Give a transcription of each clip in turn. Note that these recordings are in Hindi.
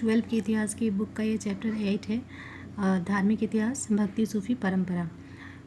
12 के इतिहास की बुक का ये चैप्टर 8 है, धार्मिक इतिहास, भक्ति, सूफ़ी परंपरा।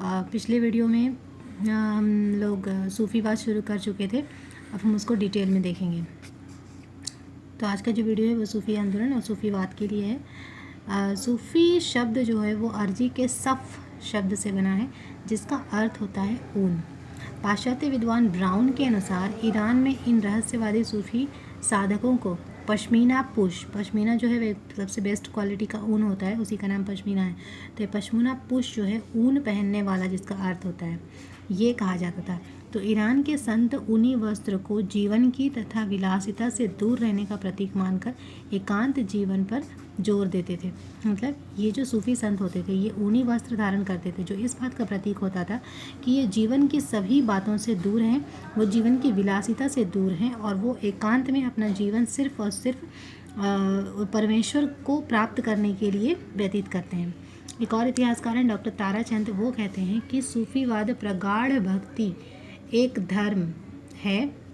पिछले वीडियो में हम लोग सूफ़ीवाद शुरू कर चुके थे, अब हम उसको डिटेल में देखेंगे। तो आज का जो वीडियो है वो सूफ़ी आंदोलन और सूफ़ीवाद के लिए है। सूफ़ी शब्द जो है वो अरजी के सफ़ शब्द से बना है, जिसका अर्थ होता है ऊन। पाश्चात्य विद्वान ब्राउन के अनुसार ईरान में इन रहस्यवादी सूफ़ी साधकों को पश्मीना पश्मीना जो है वे सबसे बेस्ट क्वालिटी का ऊन होता है, उसी का नाम पश्मीना है। तो ये पश्मीना पुश जो है ऊन पहनने वाला, जिसका अर्थ होता है, ये कहा जाता था। तो ईरान के संत ऊनी वस्त्र को जीवन की तथा विलासिता से दूर रहने का प्रतीक मानकर एकांत जीवन पर जोर देते थे। मतलब ये जो सूफ़ी संत होते थे ये ऊनी वस्त्र धारण करते थे, जो इस बात का प्रतीक होता था कि ये जीवन की सभी बातों से दूर हैं, वो जीवन की विलासिता से दूर हैं और वो एकांत में अपना जीवन सिर्फ और सिर्फ परमेश्वर को प्राप्त करने के लिए व्यतीत करते हैं। एक और इतिहासकार हैं डॉक्टर ताराचंद, वो कहते हैं कि सूफ़ीवाद प्रगाढ़ भक्ति एक धर्म है,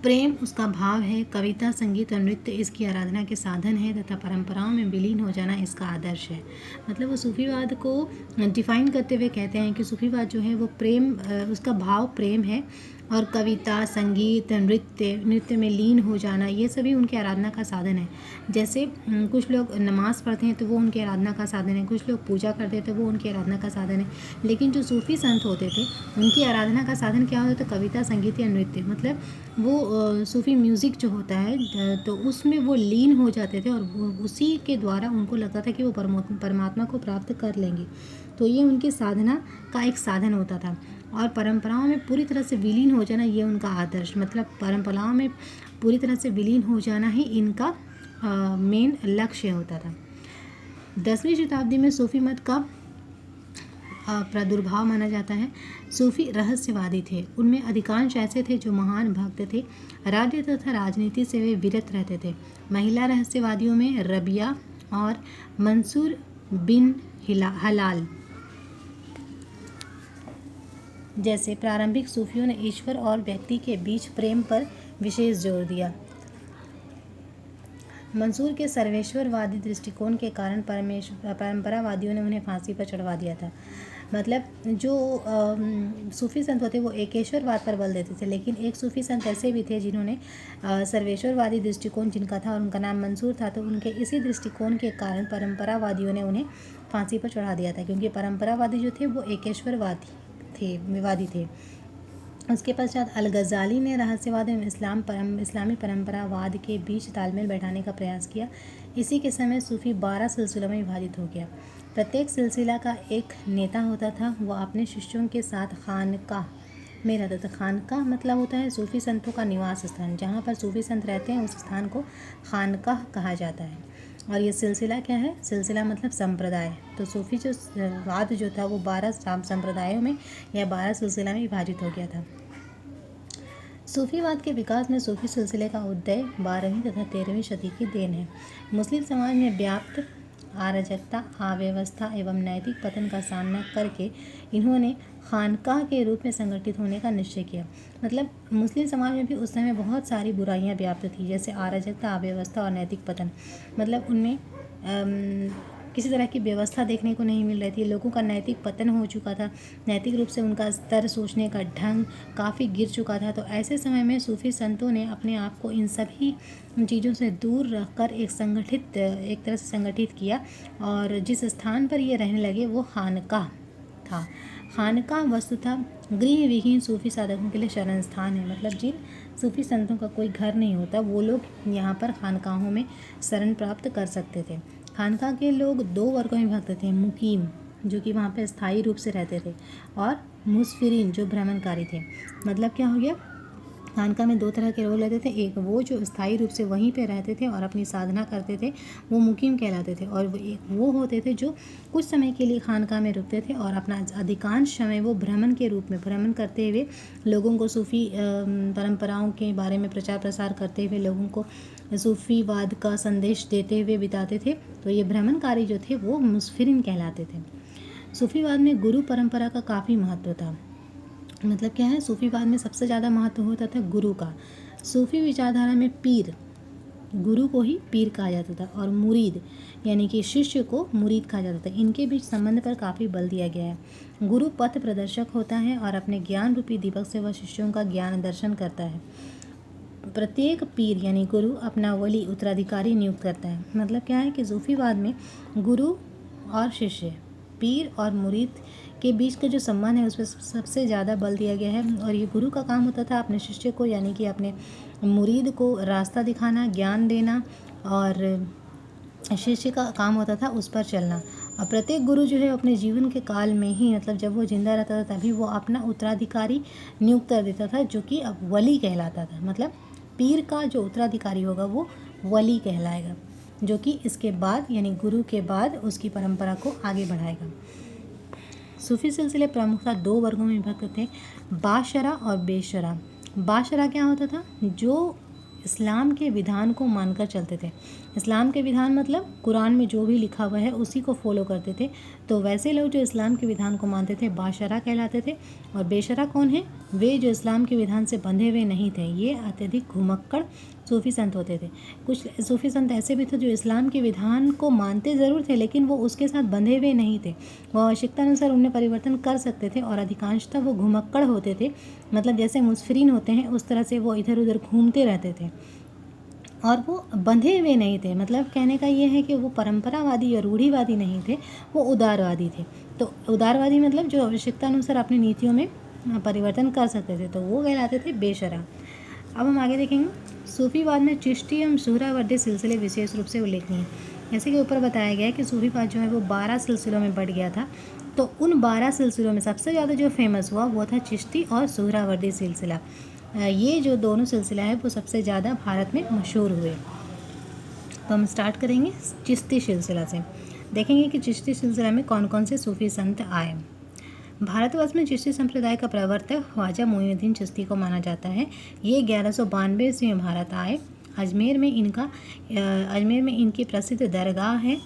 प्रेम उसका भाव है, कविता, संगीत और नृत्य इसकी आराधना के साधन है तथा परंपराओं में विलीन हो जाना इसका आदर्श है। मतलब वो सूफ़ीवाद को डिफ़ाइन करते हुए कहते हैं कि सूफ़ीवाद जो है वो प्रेम, उसका भाव प्रेम है और कविता, संगीत, नृत्य में लीन हो जाना, ये सभी उनकी आराधना का साधन है। जैसे कुछ लोग नमाज़ पढ़ते हैं तो वो उनकी आराधना का साधन है, कुछ लोग पूजा करते हैं तो वो उनकी आराधना का साधन है। लेकिन जो सूफ़ी संत होते थे उनकी आराधना का साधन क्या होता था? कविता, संगीत या नृत्य। मतलब वो सूफ़ी म्यूज़िक जो होता है तो उसमें वो लीन हो जाते थे और वो उसी के द्वारा उनको लगता था कि वो परमात्मा को प्राप्त कर लेंगे। तो ये उनकी साधना का एक साधन होता था। और परंपराओं में पूरी तरह से विलीन हो जाना ये उनका आदर्श, मतलब परंपराओं में पूरी तरह से विलीन हो जाना ही इनका मेन लक्ष्य होता था। 10वीं शताब्दी में सूफ़ी मत का प्रादुर्भाव माना जाता है। सूफ़ी रहस्यवादी थे, उनमें अधिकांश ऐसे थे जो महान भक्त थे, राज्य तथा राजनीति से वे विरत रहते थे। महिला रहस्यवादियों में रबिया और मंसूर बिन हलाल जैसे प्रारंभिक सूफियों ने ईश्वर और व्यक्ति के बीच प्रेम पर विशेष जोर दिया। मंसूर के सर्वेश्वरवादी दृष्टिकोण के कारण परंपरावादियों ने उन्हें फांसी पर चढ़वा दिया था। मतलब जो सूफ़ी संत होते वो एकेश्वरवाद पर बल देते थे, लेकिन एक सूफ़ी संत ऐसे भी थे जिन्होंने सर्वेश्वरवादी दृष्टिकोण जिनका था और उनका नाम मंसूर था, तो उनके इसी दृष्टिकोण के कारण परंपरावादियों ने उन्हें फांसी पर चढ़ा दिया था, क्योंकि परंपरावादी जो थे वो एकेश्वरवादी थे। उसके पश्चात अल-गज़ाली ने रहस्यवाद एवं इस्लामी परंपरावाद के बीच तालमेल बैठाने का प्रयास किया। इसी के समय सूफ़ी 12 सिलसिलों में विभाजित हो गया। प्रत्येक सिलसिला का एक नेता होता था, वह अपने शिष्यों के साथ खानकाह में रहता था। खानकाह मतलब होता है सूफ़ी संतों का निवास स्थान, जहाँ पर सूफ़ी संत रहते हैं उस स्थान को खानकाह कहा जाता है। और ये सिलसिला क्या है? सिलसिला मतलब संप्रदाय। तो सूफ़ी जो वाद जो था वो 12 संप्रदायों में या 12 सिलसिला में विभाजित हो गया था। सूफ़ीवाद के विकास में सूफ़ी सिलसिले का उदय 12वीं तथा 13वीं शती की देन है। मुस्लिम समाज में व्याप्त अराजकता, अव्यवस्था एवं नैतिक पतन का सामना करके इन्होंने खानकाह के रूप में संगठित होने का निश्चय किया। मतलब मुस्लिम समाज में भी उस समय बहुत सारी बुराइयां व्याप्त थी, जैसे अराजकता, अव्यवस्था और नैतिक पतन। मतलब उनमें किसी तरह की व्यवस्था देखने को नहीं मिल रही थी, लोगों का नैतिक पतन हो चुका था, नैतिक रूप से उनका स्तर, सोचने का ढंग काफ़ी गिर चुका था। तो ऐसे समय में सूफ़ी संतों ने अपने आप को इन सभी चीज़ों से दूर रखकर एक तरह से संगठित किया और जिस स्थान पर ये रहने लगे वो खानकाह था। खानकाह वस्तुतः गृह विहीन सूफ़ी साधकों के लिए शरण स्थान है। मतलब जिन सूफ़ी संतों का कोई घर नहीं होता वो लोग यहाँ पर खानकाहों में शरण प्राप्त कर सकते थे। खानकाह के लोग 2 वर्गों में विभक्त थे, मुकीम जो कि वहाँ पे स्थायी रूप से रहते थे और मुसफिरीन जो भ्रमणकारी थे। मतलब क्या हो गया? खानकाह में 2 तरह के लोग रहते थे, एक वो जो स्थायी रूप से वहीं पे रहते थे और अपनी साधना करते थे, वो मुकीम कहलाते थे, और वो होते थे जो कुछ समय के लिए खानकाह में रुकते थे और अपना अधिकांश समय वो भ्रमण के रूप में भ्रमण करते हुए लोगों को सूफ़ी परंपराओं के बारे में प्रचार प्रसार करते हुए लोगों को सूफ़ीवाद का संदेश देते हुए बिताते थे। तो ये भ्रमणकारी जो थे वो मुसफिरीन कहलाते थे। सूफ़ीवाद में गुरु परंपरा का काफ़ी महत्व था। मतलब क्या है? सूफ़ीवाद में सबसे ज़्यादा महत्व होता था गुरु का। सूफ़ी विचारधारा में पीर गुरु को ही पीर कहा जाता था और मुरीद यानी कि शिष्य को मुरीद कहा जाता था। इनके बीच संबंध पर काफ़ी बल दिया गया है। गुरु पथ प्रदर्शक होता है और अपने ज्ञान रूपी दीपक से वह शिष्यों का ज्ञान दर्शन करता है। प्रत्येक पीर यानी गुरु अपना वली उत्तराधिकारी नियुक्त करता है। मतलब क्या है कि सूफीवाद में गुरु और शिष्य, पीर और मुरीद के बीच का जो संबंध है उस पर सबसे ज़्यादा बल दिया गया है। और ये गुरु का काम होता था अपने शिष्य को यानी कि अपने मुरीद को रास्ता दिखाना, ज्ञान देना, और शिष्य का काम होता था उस पर चलना। और प्रत्येक गुरु जो है अपने जीवन के काल में ही, मतलब जब वो जिंदा रहता था तभी वो अपना उत्तराधिकारी नियुक्त कर देता था, जो कि अब वली कहलाता था। मतलब पीर का जो उत्तराधिकारी होगा वो वली कहलाएगा, जो कि इसके बाद यानी गुरु के बाद उसकी परंपरा को आगे बढ़ाएगा। सूफी सिलसिले प्रमुखतः 2 वर्गों में विभक्त थे, बाशरा और बेशरा। बाशरा क्या होता था? जो इस्लाम के विधान को मानकर चलते थे। इस्लाम के विधान मतलब कुरान में जो भी लिखा हुआ है उसी को फॉलो करते थे। तो वैसे लोग जो इस्लाम के विधान को मानते थे बाशरा कहलाते थे। और बेशरा कौन है? वे जो इस्लाम के विधान से बंधे हुए नहीं थे। ये अत्यधिक घुमक्कड़ सूफी संत होते थे। कुछ सूफी संत ऐसे भी थे जो इस्लाम के विधान को मानते ज़रूर थे, लेकिन वो उसके साथ बंधे हुए नहीं थे। वो आवश्यकता अनुसार उनमें परिवर्तन कर सकते थे और अधिकांशतः वो घुमक्कड़ होते थे। मतलब जैसे मुस्फिरीन होते हैं उस तरह से वो इधर उधर घूमते रहते थे और वो बंधे हुए नहीं थे। मतलब कहने का ये है कि वो परंपरावादी या रूढ़िवादी नहीं थे, वो उदारवादी थे। तो उदारवादी मतलब जो आवश्यकता अनुसार अपनी नीतियों में परिवर्तन कर सकते थे, तो वो कहलाते थे बेशरा। अब हम आगे देखेंगे। सूफीवाद में चिश्ती एवं सुहरावर्दी सिलसिले विशेष रूप से उल्लेखनीय हैं। जैसे कि ऊपर बताया गया है कि सूफीवाद जो है वो 12 सिलसिलों में बढ़ गया था। तो उन 12 सिलसिलों में सबसे ज़्यादा जो फेमस हुआ वो था चिश्ती और सुहरावर्दी सिलसिला। ये जो दोनों सिलसिला है वो सबसे ज़्यादा भारत में मशहूर हुए। तो हम स्टार्ट करेंगे चिश्ती सिलसिला से। देखेंगे कि चिश्ती सिलसिला में कौन कौन से सूफी संत आए। भारतवर्ष में चिश्ती संप्रदाय का प्रवर्तक ख्वाजा मोइनुद्दीन चिश्ती को माना जाता है। ये 1192 ईस्वी में भारत आए। अजमेर में इनकी प्रसिद्ध दरगाह है।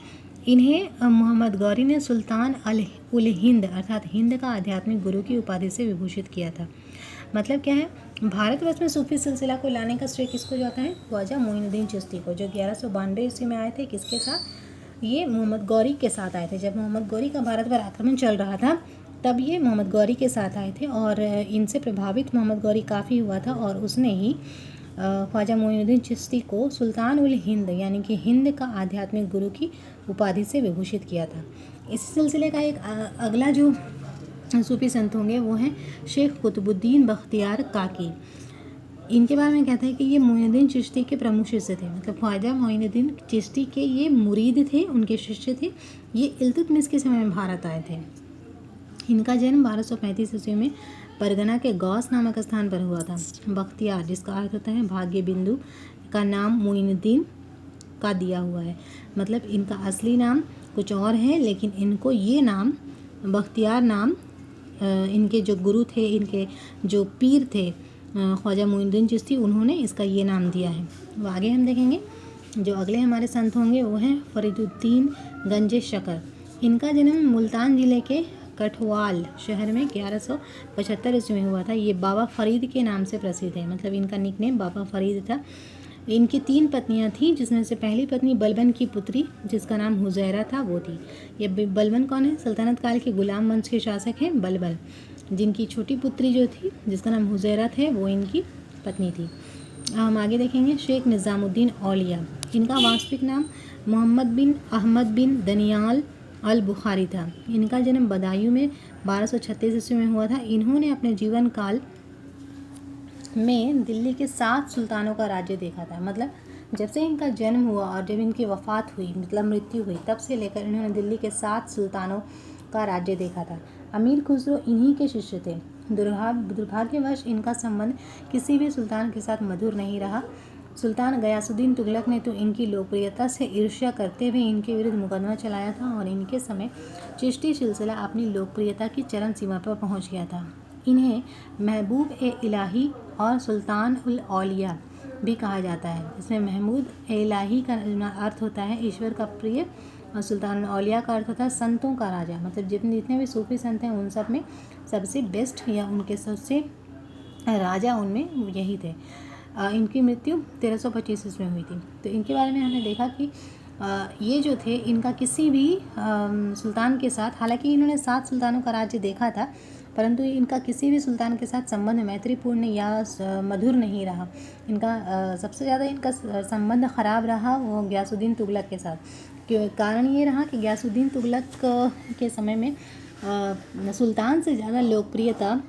इन्हें मोहम्मद गौरी ने सुल्तान उल हिंद अर्थात हिंद का आध्यात्मिक गुरु की उपाधि से विभूषित किया था। मतलब क्या है? भारतवर्ष में सूफी सिलसिला को लाने का श्रेय किसको जाता है? ख्वाजा मोइनुद्दीन चिश्ती को, जो 1192 ईस्वी में आए थे। किसके साथ? ये मोहम्मद गौरी के साथ आए थे। जब मोहम्मद गौरी का भारत पर आक्रमण चल रहा था तब ये मोहम्मद गौरी के साथ आए थे और इनसे प्रभावित मोहम्मद गौरी काफ़ी हुआ था और उसने ही ख्वाजा मोइनुद्दीन चिश्ती को सुल्तान उल हिंद यानी कि हिंद का आध्यात्मिक गुरु की उपाधि से विभूषित किया था। इस सिलसिले का एक अगला जो सूफी संत होंगे वो हैं शेख कुतुबुद्दीन बख्तियार काकी। इनके बारे में कहते हैं कि ये मोइनुद्दीन चिश्ती के प्रमुख शिष्य थे। मतलब ख्वाजा मोइनुद्दीन चिश्ती के ये मुरीद थे, उनके शिष्य थे। ये इल्तुतमिश के समय में भारत आए थे। इनका जन्म 1235 ईस्वी में परगना के गौस नामक स्थान पर हुआ था। बख्तियार जिसका अर्थ होता है भाग्य बिंदु का नाम मोइनुद्दीन का दिया हुआ है। मतलब इनका असली नाम कुछ और है, लेकिन इनको ये नाम बख्तियार नाम इनके जो गुरु थे, इनके जो पीर थे ख्वाजा मोइनुद्दीन चिश्ती, उन्होंने इसका ये नाम दिया है। वो आगे हम देखेंगे। जो अगले हमारे संत होंगे वो हैं फरीदुद्दीन गंजे शकर। इनका जन्म मुल्तान ज़िले के कठवाल शहर में 1175 ईस्वी में हुआ था। ये बाबा फरीद के नाम से प्रसिद्ध है। मतलब इनका निकनेम बाबा फरीद था। इनकी 3 पत्नियां थीं, जिसमें से पहली पत्नी बलबन की पुत्री जिसका नाम हुजैरा था वो थी। ये बलबन कौन है? सल्तनत काल के गुलाम वंश के शासक हैं बलबन, जिनकी छोटी पुत्री जो थी जिसका नाम हुजैरा थे वो इनकी पत्नी थी। हम आगे देखेंगे। शेख निज़ामुद्दीन औलिया। इनका वास्तविक नाम मोहम्मद बिन अहमद बिन दनियाल अल बुखारी था। इनका जन्म बदायूं में 1236 ईस्वी में हुआ था। इन्होंने अपने जीवन काल में दिल्ली के 7 सुल्तानों का राज्य देखा था। मतलब जब से इनका जन्म हुआ और जब इनकी वफ़ात हुई, मतलब मृत्यु हुई, तब से लेकर इन्होंने दिल्ली के 7 सुल्तानों का राज्य देखा था। अमीर खुसरो इन्हीं के शिष्य थे। दुर्भाग्यवश इनका संबंध किसी भी सुल्तान के साथ मधुर नहीं रहा। सुल्तान गयासुद्दीन तुगलक ने तो इनकी लोकप्रियता से ईर्ष्या करते हुए इनके विरुद्ध मुकदमा चलाया था और इनके समय चिश्ती सिलसिला अपनी लोकप्रियता की चरम सीमा पर पहुंच गया था। इन्हें महबूब ए इलाही और सुल्तान उल औलिया भी कहा जाता है। इसमें महमूद ए इलाही का अर्थ होता है ईश्वर का प्रिय और सुल्तान औलिया का अर्थ होता है संतों का राजा। मतलब जितने भी सूफी संत हैं उन सब में सबसे बेस्ट या उनके सबसे राजा उनमें यही थे। इनकी मृत्यु 1325 ईस्वी में हुई थी। तो इनके बारे में हमने देखा कि ये जो थे इनका किसी भी सुल्तान के साथ, हालांकि इन्होंने 7 सुल्तानों का राज्य देखा था, परंतु इनका किसी भी सुल्तान के साथ संबंध मैत्रीपूर्ण या मधुर नहीं रहा। इनका सबसे ज़्यादा इनका संबंध ख़राब रहा वो गयासुद्दीन तुगलक के साथ। कारण ये रहा कि गयासुद्दीन तुगलक के समय में सुल्तान से ज़्यादा लोकप्रियता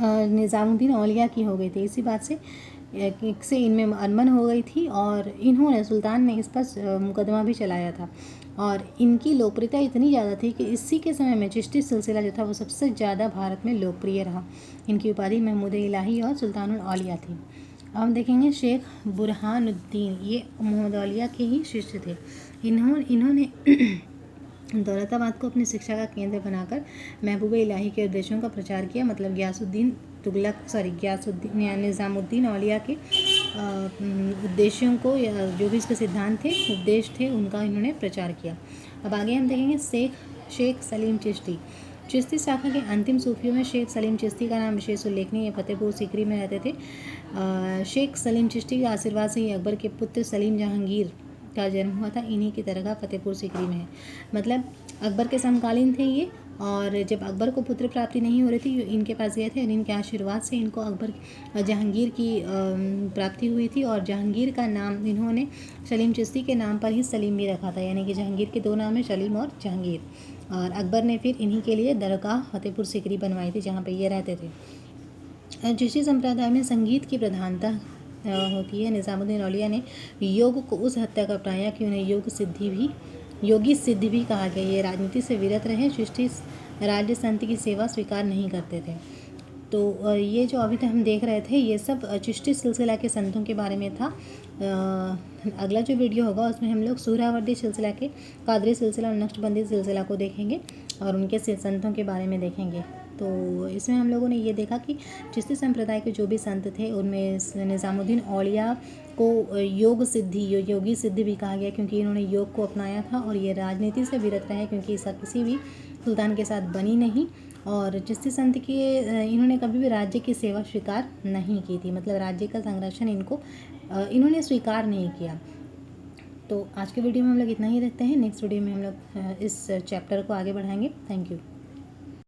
निज़ामुद्दीन औलिया की हो गई थी। इसी बात से इनमें अनबन हो गई थी और इन्होंने, सुल्तान ने इस पर मुकदमा भी चलाया था। और इनकी लोकप्रियता इतनी ज़्यादा थी कि इसी के समय में चिश्ती सिलसिला जो था वो सबसे ज़्यादा भारत में लोकप्रिय रहा। इनकी उपाधि महमूद इलाही और सुल्तानुल औलिया थी। अब हम देखेंगे शेख बुरहानुद्दीन, ये मोहम्मद औलिया के ही शिष्य थे। इन्होंने दौलताबाद को अपनी शिक्षा का केंद्र बनाकर महबूब इलाही के उद्देश्यों का प्रचार किया। मतलब निज़ामुद्दीन औलिया के उद्देश्यों को, या जो भी इसके सिद्धांत थे, उद्देश्य थे, उनका इन्होंने प्रचार किया। अब आगे हम देखेंगे शेख सलीम चिश्ती। चिश्ती शाखा के अंतिम सूफियों में शेख सलीम चिश्ती का नाम विशेष उल्लेखनीय है। फतेहपुर सीकरी में रहते थे। शेख सलीम चिश्ती के आशीर्वाद से ही अकबर के पुत्र सलीम जहांगीर का जन्म हुआ था। इन्हीं की दरगाह फतेहपुर सीकरी में है। मतलब अकबर के समकालीन थे ये, और जब अकबर को पुत्र प्राप्ति नहीं हो रही थी, इनके पास गए थे और इनके आशीर्वाद से इनको जहांगीर की प्राप्ति हुई थी। और जहांगीर का नाम इन्होंने सलीम चिश्ती के नाम पर ही सलीम भी रखा था, यानी कि जहांगीर के 2 नाम है, सलीम और जहांगीर। और अकबर ने फिर इन्हीं के लिए दरगाह फतेहपुर सीकरी बनवाई थी, जहाँ पर ये रहते थे। चिश्ती संप्रदाय में संगीत की प्रधानता होती है। निज़ामुद्दीन औलिया ने योग को उस हद तक अपनाया कि उन्हें योगी सिद्धि भी कहा गया। ये राजनीति से विरत रहे। चिश्ती राज्य संत की सेवा स्वीकार नहीं करते थे। तो ये जो अभी तक हम देख रहे थे, ये सब चिश्ती सिलसिला के संतों के बारे में था। अगला जो वीडियो होगा उसमें हम लोग सुहरावर्दी सिलसिला के, कादरी सिलसिला और नक्शबंदी सिलसिला को देखेंगे और उनके संतों के बारे में देखेंगे। तो इसमें हम लोगों ने ये देखा कि चिश्ती संप्रदाय के जो भी संत थे, उनमें निज़ामुद्दीन औलिया को योगी सिद्धि भी कहा गया, क्योंकि इन्होंने योग को अपनाया था। और ये राजनीति से विरत रहे, क्योंकि इसका किसी भी सुल्तान के साथ बनी नहीं। और चिश्ती संत की इन्होंने कभी भी राज्य की सेवा स्वीकार नहीं की थी। मतलब राज्य का संरक्षण इन्होंने स्वीकार नहीं किया। तो आज के वीडियो में हम लोग इतना ही रखते हैं। नेक्स्ट वीडियो में हम लोग इस चैप्टर को आगे बढ़ाएंगे। Thank you.